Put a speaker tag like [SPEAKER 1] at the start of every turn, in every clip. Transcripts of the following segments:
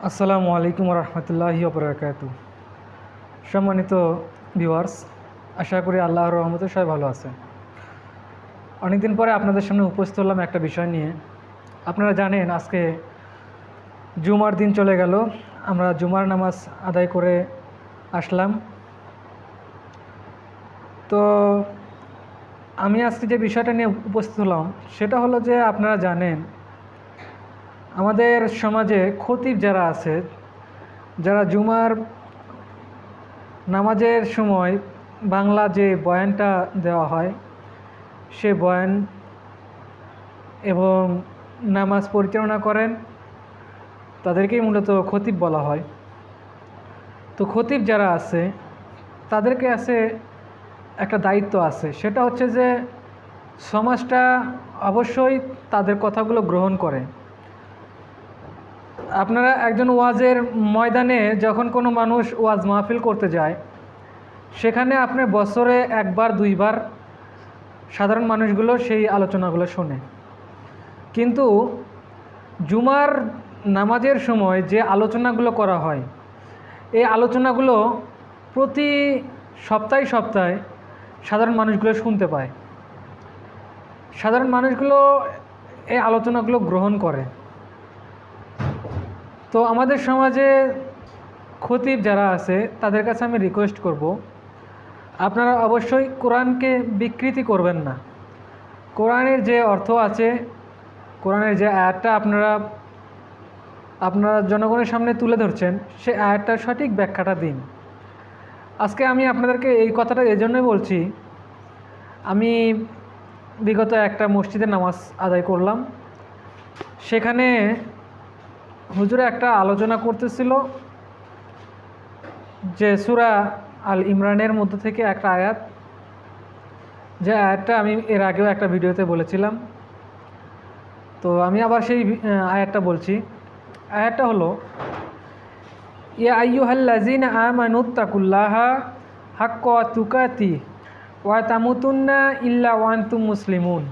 [SPEAKER 1] আসসালামু আলাইকুম রহমতুল্লাহি ওবরাকাতু। সম্মানিত ভিউয়ার্স, আশা করি আল্লাহর রহমতে সবাই ভালো আছেন। অনেকদিন পরে আপনাদের সামনে উপস্থিত হলাম একটা বিষয় নিয়ে। আপনারা জানেন আজকে জুমার দিন চলে গেল, আমরা জুমার নামাজ আদায় করে আসলাম। তো আমি আজকে যে বিষয়টা নিয়ে উপস্থিত হলাম সেটা হলো যে আপনারা জানেন আমাদের সমাজে খতিব যারা আছে, যারা জুমার নামাজের সময় বাংলা যে বয়ানটা দেওয়া হয় সে বয়ান এবং নামাজ পরিচালনা করেন তাদেরকেই মূলত খতিব বলা হয়। তো খতিব যারা আছে তাদেরকে আছে একটা দায়িত্ব আছে, সেটা হচ্ছে যে সমাজটা অবশ্যই তাদের কথাগুলো গ্রহণ করে। আপনারা একজন ওয়াজের ময়দানে যখন কোনো মানুষ ওয়াজ মাহফিল করতে যায়, সেখানে আপনি বছরে একবার দুইবার সাধারণ মানুষগুলো সেই আলোচনাগুলো শোনে, কিন্তু জুমার নামাজের সময় যে আলোচনাগুলো করা হয় এই আলোচনাগুলো প্রতি সপ্তাহে সপ্তাহে সাধারণ মানুষগুলো শুনতে পায়। সাধারণ মানুষগুলো এই আলোচনাগুলো গ্রহণ করে। তো আমাদের সমাজে খতিব যারা আছে তাদের কাছে আমি রিকোয়েস্ট করব, আপনারা অবশ্যই কোরআনকে বিকৃতি করবেন না। কোরআনের যে অর্থ আছে, কোরআনের যে আয়াতটা আপনারা জনগণের সামনে তুলে ধরছেন, সে আয়াতটার সঠিক ব্যাখ্যাটা দিন। আজকে আমি আপনাদেরকে এই কথাটা এজন্যই বলছি, আমি বিগত একটা মসজিদে নামাজ আদায় করলাম। সেখানে হুজুরে একটা আলোচনা করতেছিল যে সূরা আল ইমরানের মধ্য থেকে একটা আয়াত, যে আয়াতটা আমি এর আগেও একটা ভিডিওতে বলেছিলাম। তো আমি আবার সেই আয়াতটা বলছি। আয়াতটা হলো, ইয়া আইয়ুহাল্লাযীনা আমানুত্তাকুল্লাহা হাক্কা তুকাতি ওয়া তামুতুন্না ইল্লা ওয়া আনতুম মুসলিমুন।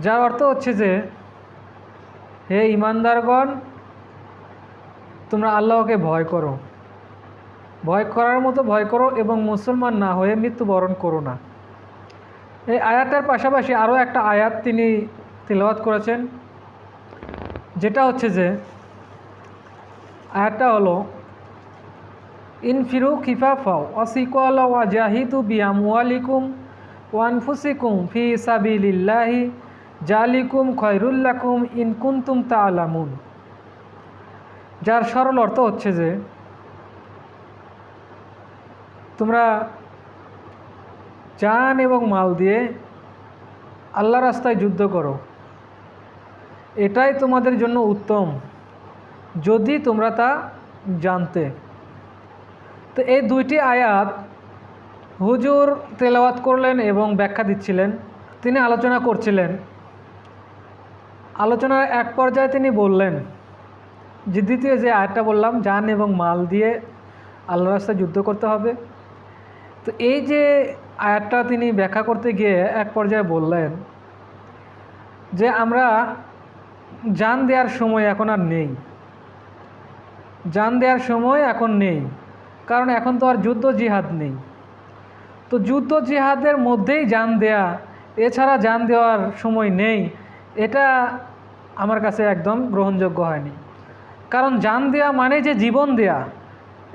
[SPEAKER 1] যার অর্থ হচ্ছে যে, হে ঈমানদারগণ, তোমরা আল্লাহকে ভয় করো, ভয় করার মতো ভয় করো এবং মুসলমান না হয়ে মৃত্যুবরণ করো না। এই আয়াতের পাশাপাশি আরও একটা আয়াত তিনি তিলাওয়াত করেছেন, যেটা হচ্ছে যে আয়াতটা হলো, ইনফিরু খিফাফাও ওয়াসিকালা ওয়া জাহিদু বিআমওয়ালিকুম ওয়া আনফুসিকুম ফি সাবিলিল্লাহি জালিকুম খায়রুল লাকুম ইন কুনতুম তা'লামুন। যার সরল অর্থ হচ্ছে যে, তোমরা জান এবং মাল দিয়ে আল্লাহ রাস্তায় যুদ্ধ করো, এটাই তোমাদের জন্য উত্তম যদি তোমরা তা জানতে। তো এই দুইটি আয়াত হুজুর তেলাওয়াত করলেন এবং ব্যাখ্যা দিচ্ছিলেন, তিনি আলোচনা করছিলেন। আলোচনার এক পর্যায়ে তিনি বললেন যে, দ্বিতীয় যে আয়াতটা বললাম, জান এবং মাল দিয়ে আল্লাহ রাস্তায় যুদ্ধ করতে হবে, তো এই যে আয়াতটা তিনি ব্যাখ্যা করতে গিয়ে এক পর্যায়ে বললেন যে, আমরা জান দেওয়ার সময় এখন আর নেই, জান দেওয়ার সময় এখন নেই, কারণ এখন তো আর যুদ্ধ জিহাদ নেই। তো যুদ্ধ জিহাদের মধ্যেই জান দেয়া, এছাড়া জান দেওয়ার সময় নেই, এটা আমার কাছে একদম গ্রহণযোগ্য হয়নি। কারণ জান দেয়া মানে যে জীবন দেয়া,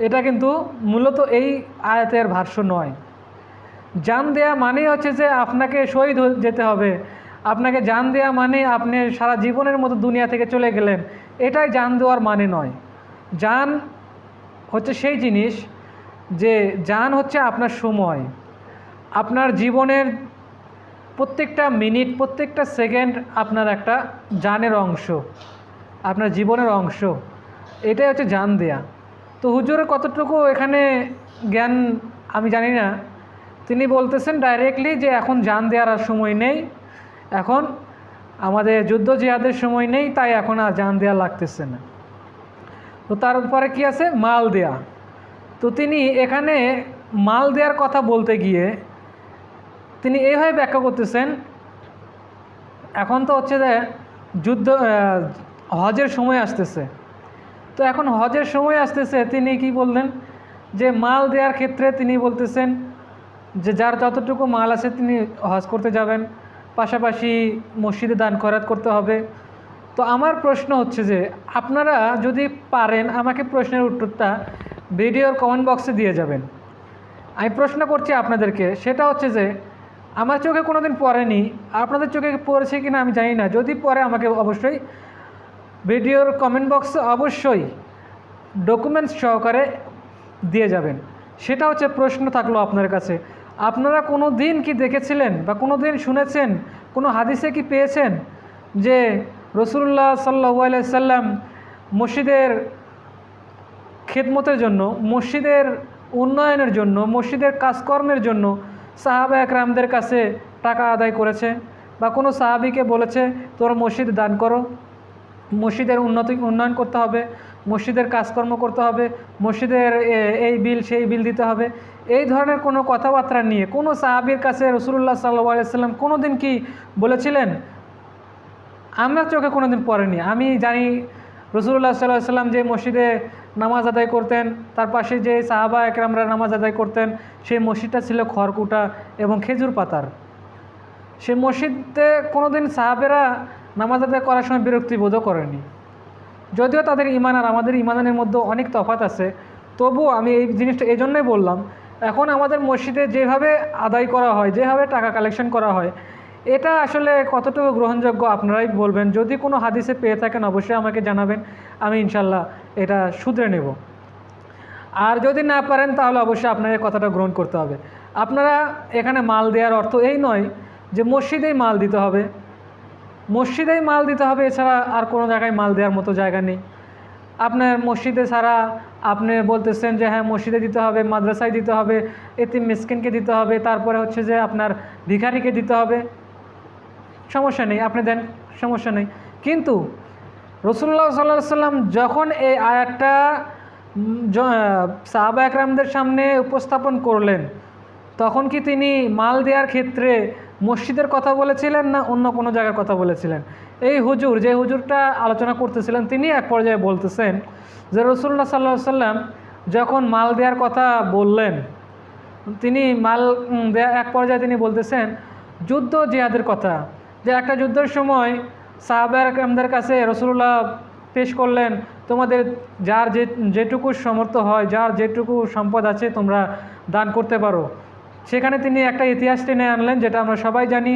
[SPEAKER 1] এটা কিন্তু মূলত এই আয়াতের ভাষ্য নয়। জান দেয়া মানেই হচ্ছে যে আপনাকে শহীদ যেতে হবে, আপনাকে জান দেয়া মানে আপনি সারা জীবনের মতো দুনিয়া থেকে চলে গেলেন, এটাই জান দেওয়ার মানে নয়। জান হচ্ছে সেই জিনিস, যে জান হচ্ছে আপনার সময়, আপনার জীবনের প্রত্যেকটা মিনিট, প্রত্যেকটা সেকেন্ড আপনার একটা জানের অংশ, আপনার জীবনের অংশ, এটাই হচ্ছে জান দেয়া। তো হুজুরের কতটুকু এখানে জ্ঞান আমি জানি না, তিনি বলতেছেন ডাইরেক্টলি যে এখন জান দেওয়ার আর সময় নেই, এখন আমাদের যুদ্ধ জিহাদের সময় নেই, তাই এখন আর জান দেওয়া লাগতেছে না। তো তারপরে কি আছে, মাল দেয়া। তো তিনি এখানে মাল দেওয়ার কথা বলতে গিয়ে তিনি এইভাবে ব্যাখ্যা করতেছেন, এখন তো হচ্ছে যে যুদ্ধ হজের সময় আসতেছে। তো এখন হজের সময় আসতেছে, তিনি কি বললেন যে মাল দেওয়ার ক্ষেত্রে তিনি বলতেছেন যে যার যতটুকু মাল আছে তিনি হজ করতে যাবেন, পাশাপাশি মসজিদে দান খয়রাত করতে হবে। তো আমার প্রশ্ন হচ্ছে যে আপনারা যদি পারেন আমাকে প্রশ্নের উত্তরটা ভিডিওর কমেন্ট বক্সে দিয়ে যাবেন। আমি প্রশ্ন করছি আপনাদেরকে, সেটা হচ্ছে যে আমার চোখে কোনো দিন পড়েনি, আপনাদের চোখে পড়েছে কি না আমি জানি না, যদি পড়ে আমাকে অবশ্যই ভিডিওর কমেন্ট বক্সে অবশ্যই ডকুমেন্টস সহকারে দিয়ে যাবেন। সেটা হচ্ছে প্রশ্ন থাকলো আপনার কাছে, আপনারা কোনো দিন কি দেখেছিলেন বা কোনো দিন শুনেছেন, কোনো হাদিসে কি পেয়েছেন যে রাসূলুল্লাহ সাল্লাল্লাহু আলাইহি সাল্লাম মসজিদের খেদমতের জন্য, মসজিদের উন্নয়নের জন্য, মসজিদের কাজকর্মের জন্য সাহাবা একরামদের কাছে টাকা আদায় করেছে, বা কোনো সাহাবীকে বলেছে তোরা মসজিদ দান করো, মসজিদের উন্নয়ন করতে হবে, মসজিদের কাজকর্ম করতে হবে, মসজিদের এই বিল সেই বিল দিতে হবে, এই ধরনের কোনো কথাবার্তা নিয়ে কোনো সাহাবীর কাছে রাসূলুল্লাহ সাল্লাল্লাহু আলাইহি সাল্লাম কোনো দিন কি বলেছিলেন? আমার চোখে কোনো দিন পড়েনি। আমি জানি রাসূলুল্লাহ সাল্লাল্লাহু আলাইহি সাল্লাম যে মসজিদে নামাজ আদায় করতেন, তার পাশে যে সাহাবা একরামরা নামাজ আদায় করতেন, সেই মসজিদটা ছিল খড়কুটা এবং খেজুর পাতার। সেই মসজিদে কোনো দিন সাহাবেরা নামাজ আদায় করার সময় বিরক্তি বোধও করেনি। যদিও তাদের ঈমান আর আমাদের ঈমানের মধ্যে অনেক তফাৎ আছে, তবুও আমি এই জিনিসটা এই জন্যই বললাম, এখন আমাদের মসজিদে যেভাবে আদায় করা হয়, যেভাবে টাকা কালেকশন করা হয়, এটা আসলে কতটুকু গ্রহণযোগ্য আপনারাই বলবেন। যদি কোনো হাদিসে পেয়ে থাকেন অবশ্যই আমাকে জানাবেন, আমি ইনশাল্লাহ এটা শুধরে নেব। আর যদি না পারেন তাহলে অবশ্যই আপনাকে কথাটা গ্রহণ করতে হবে। আপনারা এখানে মাল দেওয়ার অর্থ এই নয় যে মসজিদেই মাল দিতে হবে, মসজিদেই মাল দিতে হবে, এছাড়া আর কোনো জায়গায় মাল দেওয়ার মতো জায়গা নেই। আপনার মসজিদে ছাড়া আপনি বলতেছেন যে হ্যাঁ মসজিদে দিতে হবে, মাদ্রাসায় দিতে হবে, এতিম মিসকিনকে দিতে হবে, তারপরে হচ্ছে যে আপনার ভিখারিকে দিতে হবে, সমস্যা নেই, আপনি দেন, সমস্যা নেই। কিন্তু রাসূলুল্লাহ সাল্লাল্লাহু আলাইহি সাল্লাম যখন এই আয়াতটা সাহাবা একরামদের সামনে উপস্থাপন করলেন, তখন কি তিনি মাল দেওয়ার ক্ষেত্রে মসজিদের কথা বলেছিলেন না অন্য কোনো জায়গার কথা বলেছিলেন? এই হুজুর, যে হুজুরটা আলোচনা করতেছিলেন, তিনি এক পর্যায়ে বলতেছেন যে রাসূলুল্লাহ সাল্লাল্লাহু আলাইহি সাল্লাম যখন মাল দেওয়ার কথা বললেন, তিনি মাল দেয়া এক পর্যায়ে তিনি বলতেছেন যুদ্ধ জিহাদের কথা, যে একটা যুদ্ধের সময় সাহাবা একরামদের কাছে রাসূলুল্লাহ পেশ করলেন, তোমাদের যার যেটুকু সামর্থ্য হয়, যার যেটুকু সম্পদ আছে তোমরা দান করতে পারো। সেখানে তিনি একটা ইতিহাস টেনে আনলেন, যেটা আমরা সবাই জানি।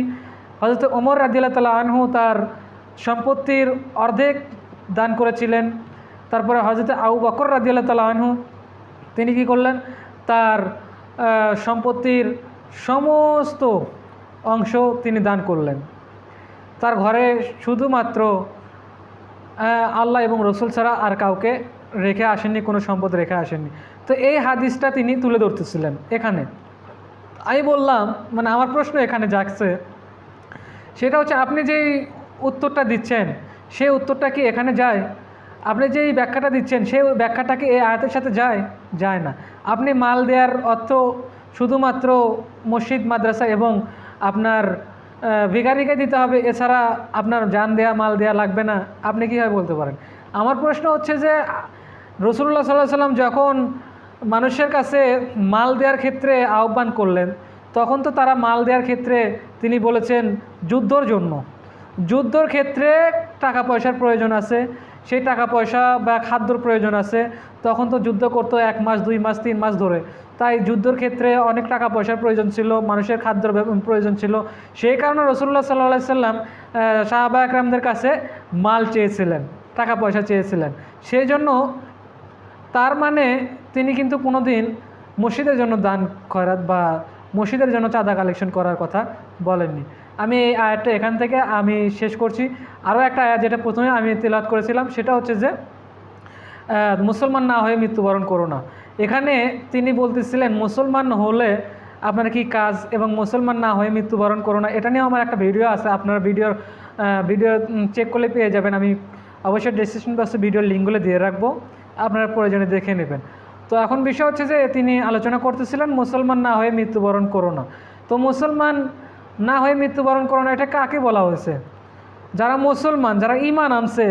[SPEAKER 1] হযরত ওমর রাদিয়াল্লাহু তাআলা আনহু তার সম্পত্তির অর্ধেক দান করেছিলেন। তারপরে হযরত আবু বকর রাদিয়াল্লাহু তাআলা আনহু তিনি কী করলেন, তার সম্পত্তির সমস্ত অংশ তিনি দান করলেন। তার ঘরে শুধুমাত্র আল্লাহ এবং রসুল ছাড়া আর কাউকে রেখে আসেননি, কোনো সম্পদ রেখে আসেননি। তো এই হাদিসটা তিনি তুলে ধরতেছিলেন এখানে। আমি বললাম, মানে আমার প্রশ্ন এখানে জাগছে, সেটা হচ্ছে আপনি যেই উত্তরটা দিচ্ছেন সেই উত্তরটা কি এখানে যায়? আপনি যেই ব্যাখ্যাটা দিচ্ছেন সেই ব্যাখ্যাটা কি এই আয়াতের সাথে যায়? যায় না। আপনি মাল দেওয়ার অর্থ শুধুমাত্র মসজিদ, মাদ্রাসা এবং আপনার ভিখারিকে দিতে হবে, এছাড়া আপনার জান দেয়া, মাল দেয়া লাগবে না, আপনি কীভাবে বলতে পারেন? আমার প্রশ্ন হচ্ছে যে রাসূলুল্লাহ সাল্লাল্লাহু আলাইহি ওয়াসাল্লাম যখন মানুষের কাছে মাল দেওয়ার ক্ষেত্রে আহ্বান করলেন, তখন তো তারা মাল দেওয়ার ক্ষেত্রে তিনি বলেছেন যুদ্ধর জন্য। যুদ্ধর ক্ষেত্রে টাকা পয়সার প্রয়োজন আছে, সেই টাকা পয়সা বা খাদ্যর প্রয়োজন আছে। তখন তো যুদ্ধ করতো 1 মাস, 2 মাস, 3 মাস ধরে, তাই যুদ্ধর ক্ষেত্রে অনেক টাকা পয়সার প্রয়োজন ছিল, মানুষের খাদ্যর প্রয়োজন ছিল। সেই কারণে রাসূলুল্লাহ সাল্লাল্লাহু আলাইহি সাল্লাম সাহাবা একরামদের কাছে মাল চেয়েছিলেন, টাকা পয়সা চেয়েছিলেন। সেই জন্য তার মানে তিনি কিন্তু কোনো দিন মসজিদের জন্য দান খয়রাত বা মসজিদের জন্য চাঁদা কালেকশন করার কথা বলেননি। আমি এই আয়াতটা এখান থেকে আমি শেষ করছি। আরও একটা আয়াত যেটা প্রথমে আমি তিলাওয়াত করেছিলাম, সেটা হচ্ছে যে মুসলমান না হয়ে মৃত্যুবরণ করো না। এখানে তিনি বলতেছিলেন মুসলমান হলে আপনার কি কাজ, এবং মুসলমান না হয়ে মৃত্যুবরণ করো না, এটা নিয়েও আমার একটা ভিডিও আছে, আপনারা ভিডিও চেক করলে পেয়ে যাবেন। আমি অবশ্যই ডেসক্রিপশন বক্সে ভিডিওর লিঙ্কগুলো দিয়ে রাখবো, আপনারা প্রয়োজনে দেখে নেবেন। তো এখন বিষয় হচ্ছে যে তিনি আলোচনা করতেছিলেন মুসলমান না হয়ে মৃত্যুবরণ করো না। তো মুসলমান না হয়ে মৃত্যুবরণ করো না, এটা কাকে বলা হয়েছে? যারা মুসলমান, যারা ঈমান আনছে,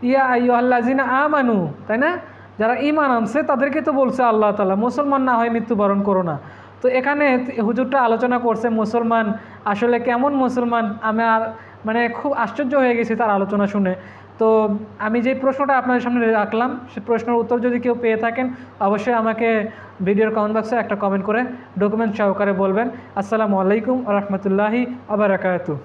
[SPEAKER 1] ইয়া আইয়ুহাল্লাযিনা আমানু, তাই না? যারা ঈমান আনছে তাদেরকে তো বলছে আল্লাহ তাআলা মুসলমান না হয় মৃত্যুবরণ করো না। তো এখানে হুজুরটা আলোচনা করছে মুসলমান আসলে কেমন মুসলমান। আমি আর মানে খুব আশ্চর্য হয়ে গেছি তার আলোচনা শুনে। তো আমি যে প্রশ্নটা আপনাদের সামনে রাখলাম, সে প্রশ্নের উত্তর যদি কেউ পেয়ে থাকেন অবশ্যই আমাকে ভিডিওর কমেন্ট বক্সে একটা কমেন্ট করে ডকুমেন্ট সহকারে বলবেন। আসসালামু আলাইকুম ওয়া রাহমাতুল্লাহি ওয়া বারাকাতুহু।